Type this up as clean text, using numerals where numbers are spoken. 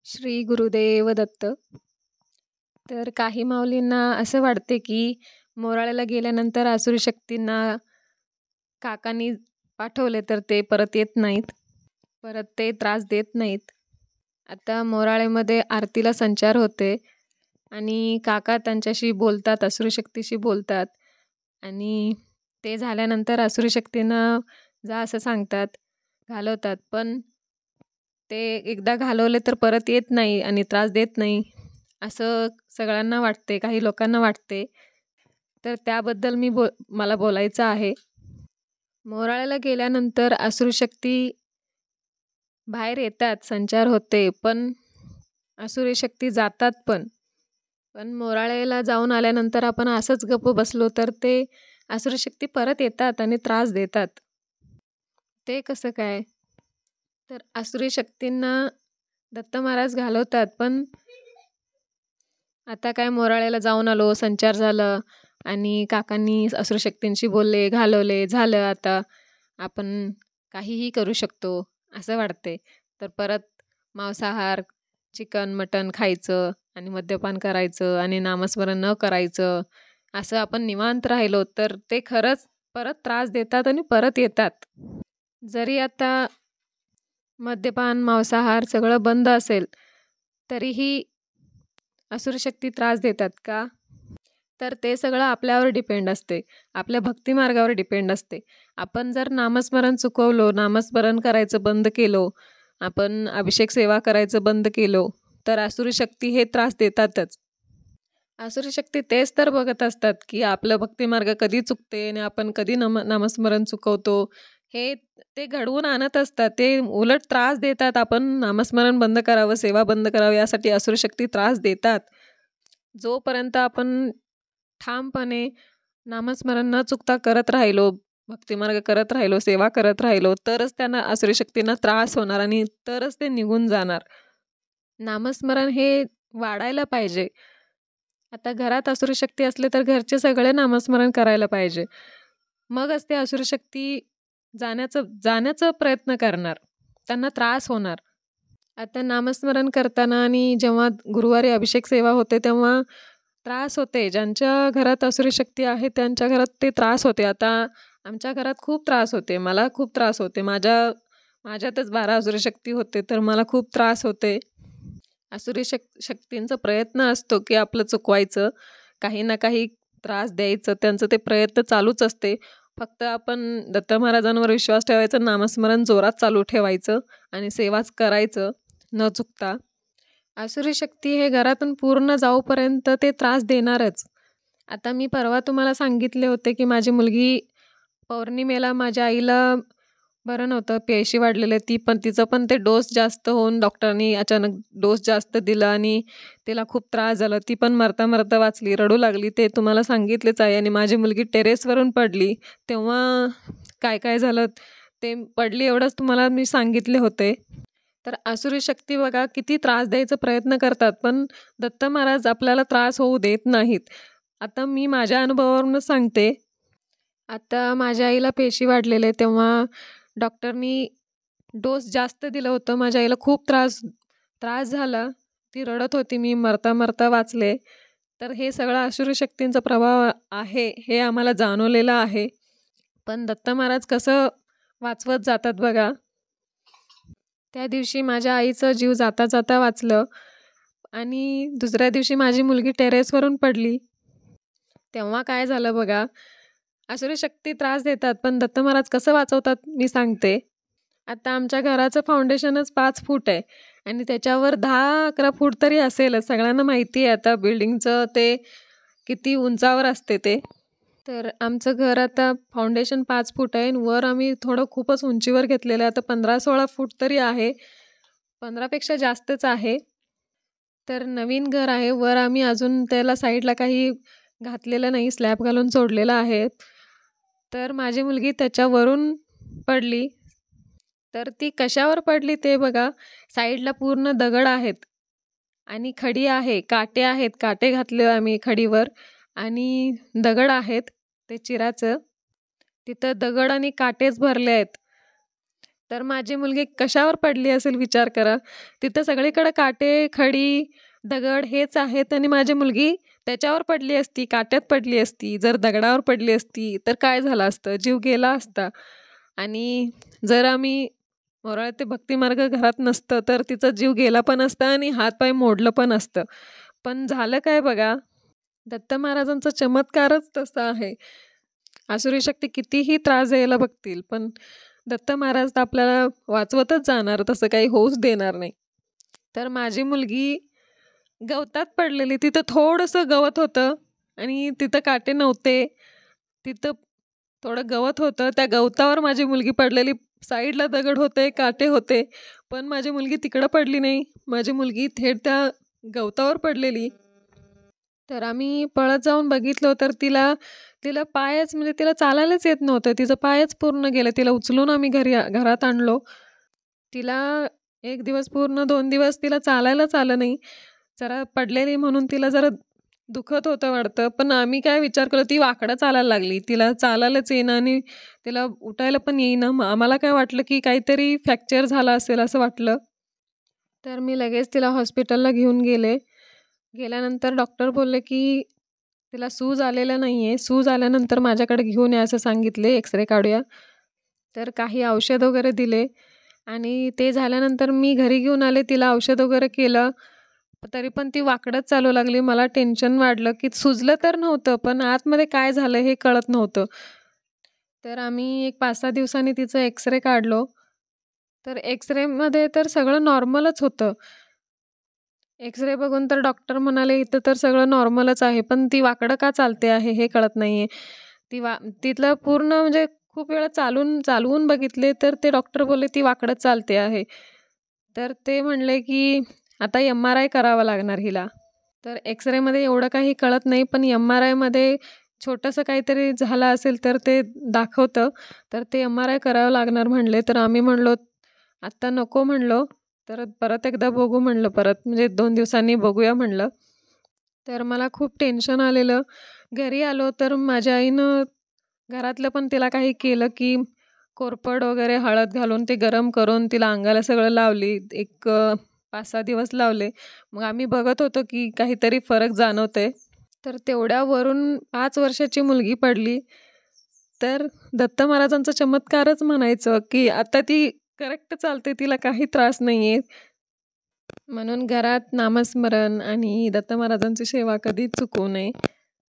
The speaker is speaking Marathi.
श्री गुरुदेव दत्त. तर काही माऊलींना असं वाटते की मोराळ्याला गेल्यानंतर आसुरी शक्तींना काकांनी पाठवले तर ते परत येत नाहीत, परत ते त्रास देत नाहीत. आता मोराळ्यामध्ये आरतीला संचार होते आणि काका त्यांच्याशी बोलतात, आसुरी शक्तीशी बोलतात आणि ते झाल्यानंतर आसुरी शक्तींना जा असं सांगतात, घालवतात. पण ते एकदा घालवले तर परत येत नाही आणि त्रास देत नाही असं सगळ्यांना वाटते, काही लोकांना वाटते. तर त्याबद्दल मला बोलायचं आहे. मोराळ्याला गेल्यानंतर आसुरी शक्ती बाहेर येतात, संचार होते, पण आसुरी शक्ती जातात पण. पण मोराळ्याला जाऊन आल्यानंतर आपण असंच गप्प बसलो तर ते आसुरी शक्ती परत येतात आणि त्रास देतात. ते कसं काय? तर आसुरी शक्तींना दत्त महाराज घालवतात, पण आता काय मोराळ्याला जाऊन आलो, संचार झालं आणि काकांनी आसुरी शक्तींशी बोलले, घालवले, झालं आता आपण काहीही करू शकतो असं वाटते. तर परत मांसाहार, चिकन, मटण खायचं आणि मद्यपान करायचं आणि नामस्मरण न करायचं, असं आपण निवांत राहिलो तर ते खरंच परत त्रास देतात आणि परत येतात. जरी आता मद्यपान, मांसाहार सगळं बंद असेल, तरीही आसुरी शक्ती त्रास देतात का? तर ते सगळं आपल्यावर डिपेंड असते, आपल्या भक्तिमार्गावर डिपेंड असते. आपण जर नामस्मरण चुकवलो, नामस्मरण करायचं बंद केलो, आपण अभिषेक सेवा करायचं बंद केलो, तर आसुरी शक्ती हे त्रास देतातच. आसुरी शक्ती तेच तर बघत असतात की आपलं भक्तिमार्ग कधी चुकते आणि आपण कधी नामस्मरण चुकवतो, हे ते घडवून आणत असतात. ते उलट त्रास देतात. आपण नामस्मरण बंद करावं, सेवा बंद करावं यासाठी आसुरी शक्ती त्रास देतात. जोपर्यंत आपण ठामपणे नामस्मरण न चुकता करत राहिलो, भक्तिमार्ग करत राहिलो, सेवा करत राहिलो, तरच त्यांना आसुरी शक्तींना त्रास होणार आणि तरच ते निघून जाणार. नामस्मरण हे वाढायला पाहिजे. आता घरात आसुरी शक्ती असले तर घरचे सगळे नामस्मरण करायला पाहिजे. मगच ते आसुरी शक्ती जाण्याचा प्रयत्न करणार, त्यांना त्रास होणार. आता नामस्मरण करताना आणि जेव्हा गुरुवारी अभिषेक सेवा होते तेव्हा त्रास होते. ज्यांच्या घरात आसुरी शक्ती आहे त्यांच्या घरात ते त्रास होते. आता आमच्या घरात खूप त्रास होते, मला खूप त्रास होते. माझ्यातच 12 आसुरी शक्ती होते, तर मला खूप त्रास होते. आसुरी शक्तींचा प्रयत्न असतो की आपलं चुकवायचं, काही ना काही त्रास द्यायचं, त्यांचं ते प्रयत्न चालूच असते. फक्त आपण दत्त महाराजांवर विश्वास ठेवायचा, नामस्मरण जोरात चालू ठेवायचं आणि सेवाच करायचं न चुकता. आसुरी शक्ती हे घरातून पूर्ण जाऊपर्यंत ते त्रास देणारच. आता मी परवा तुम्हाला सांगितले होते की माझी मुलगी पौर्णिमेला माझ्या आईला बरं नव्हतं, पेशी वाढलेले, तिचं पण ते डोस जास्त होऊन डॉक्टरांनी अचानक डोस जास्त दिला आणि तिला खूप त्रास झाला. ती पण मरता मरता वाचली, रडू लागली, ते तुम्हाला सांगितलेच आहे. आणि माझी मुलगी टेरेसवरून पडली, तेव्हा काय काय झालं ते पडली एवढंच तुम्हाला मी सांगितले होते. तर आसुरी शक्ती बघा किती त्रास द्यायचा प्रयत्न करतात, पण दत्त महाराज आपल्याला त्रास होऊ देत नाहीत. आता मी माझ्या अनुभवावरूनच सांगते. आता माझ्या आईला पेशी वाढलेले तेव्हा डॉक्टरनी डोस जास्त दिलं होतं. माझ्या आईला खूप त्रास झाला, ती रडत होती, मी मरता मरता वाचले. तर हे सगळं आसुरी शक्तींचा प्रभाव आहे हे आम्हाला जाणवलेलं आहे. पण दत्त महाराज कसं वाचवत जातात बघा. त्या दिवशी माझ्या आईचं जीव जाता जाता वाचलं आणि दुसऱ्या दिवशी माझी मुलगी टेरेसवरून पडली. तेव्हा काय झालं बघा. आसुरी शक्ती त्रास देतात, पण दत्त महाराज कसं वाचवतात मी सांगते. आता आमच्या घराचं फाउंडेशनच 5 फूट आहे आणि त्याच्यावर 10-11 फूट तरी असेलच. सगळ्यांना माहिती आहे आता बिल्डिंगचं ते किती उंचावर असते ते. तर आमचं घर आता फाउंडेशन 5 फूट आहे आणि वर आम्ही थोडं खूपच उंचीवर घेतलेलं आहे. आता 15-16 फूट तरी आहे, 15पेक्षा जास्तच आहे. तर नवीन घर आहे, वर आम्ही अजून त्याला साईडला काही घातलेलं नाही, स्लॅब घालून सोडलेलं आहे. तर माझी मुलगी त्याच्यावरून पडली. तर ती कशावर पडली ते बघा. साईडला पूर्ण दगड आहेत आणि खडी आहे, काटे आहेत, काटे घातले आम्ही खडीवर आणि दगड आहेत ते चिराचं. तिथं दगड आणि काटेच भरले आहेत. तर माझी मुलगी कशावर पडली असेल विचार करा. तिथं सगळीकडे काटे, खडी, दगड हेच आहेत आणि माझी मुलगी त्याच्यावर पडली असती, काट्यात पडली असती. जर दगडावर पडली असती तर काय झालं असतं? जीव गेला असता. आणि जर आम्ही मोराळे ते भक्तिमार्ग घरात नसतं तर तिचा जीव गेला पण असता आणि हातपाय मोडलं पण असतं. पण झालं काय बघा, दत्त महाराजांचा चमत्कारच तसा आहे. आसुरी शक्ती कितीही त्रास द्यायला बघतील, पण दत्त महाराज तर आपल्याला वाचवतच जाणार, तसं काही होऊच देणार नाही. तर माझी मुलगी गवतात पडलेली. तिथं थोडंसं गवत होतं आणि तिथं काटे नव्हते. तिथं थोडं गवत होतं. त्या गवतावर माझी मुलगी पडलेली. साईडला दगड होते, काटे होते. पण माझी मुलगी तिकडं पडली नाही. माझी मुलगी थेट त्या गवतावर पडलेली. तर आम्ही पळत जाऊन बघितलं तर तिला तिला पायच म्हणजे तिला चालायलाच येत नव्हतं. तिचं पायच पूर्ण गेलं. तिला उचलून आम्ही घरात आणलो. तिला 1 दिवस पूर्ण 2 दिवस तिला चालायलाच आलं नाही. जरा पडलेली म्हणून तिला जरा दुखत होतं वाटतं. पण आम्ही काय विचार केला, ती वाकडं चालायला लागली. तिला चालायलाच येईना आणि तिला उठायला पण येईना. मग आम्हाला काय वाटलं, की काहीतरी फ्रॅक्चर झाला असेल असं वाटलं. तर मी लगेच तिला हॉस्पिटलला घेऊन गेले. गेल्यानंतर डॉक्टर बोलले, की तिला सूज आलेला नाही आहे. सूज आल्यानंतर माझ्याकडे घेऊन या असं सांगितले, एक्स-रे काढूया. तर काही औषध वगैरे दिले आणि ते झाल्यानंतर मी घरी घेऊन आले. तिला औषध वगैरे केलं. तरी पण ती वाकडंच चालू लागली. मला टेन्शन वाढलं, की सुजलं तर नव्हतं, पण आतमध्ये काय झालं हे कळत नव्हतं. तर आम्ही एक 5-6 दिवसांनी तिचं एक्स-रे काढलो. तर एक्स-रेमध्ये तर सगळं नॉर्मलच होतं. एक्स-रे बघून तर डॉक्टर म्हणाले, "इथं तर सगळं नॉर्मलच आहे, पण ती वाकडं का चालते आहे हे कळत नाहीये." ती तिथलं पूर्ण म्हणजे खूप वेळा चालवून बघितले, तर ते डॉक्टर बोलले, "ती वाकडंच चालते आहे." तर ते म्हणले, की "आता एम-आर-आय करावा लागणार हिला." तर एक्स-रेमध्ये एवढं काही कळत नाही, पण एम-आर-आयमध्ये छोटंसं काहीतरी झालं असेल तर ते दाखवतं. तर ते एम-आर-आय करावं लागणार म्हणले. तर आम्ही म्हणलो, "आत्ता नको" म्हणलो. तर परत एकदा बघू म्हणलं परत म्हणजे 2 दिवसांनी बघूया म्हणलं. तर मला खूप टेन्शन आलेलं. घरी आलो तर माझ्या आईनं घरातलं पण तिला काही केलं, की कोरफड वगैरे हळद घालून ते गरम करून तिला अंगाला सगळं लावली. एक 5-6 दिवस लावले. मग आम्ही बघत होतो, की काहीतरी फरक जाणवतोय. तर तेवढ्यावरून 5 वर्षाची मुलगी पडली. तर दत्त महाराजांचा चमत्कारच म्हणायचं, की आता ती करेक्ट चालते, तिला काही त्रास नाहीये. म्हणून घरात नामस्मरण आणि दत्त महाराजांची सेवा कधीच चुकवू नये.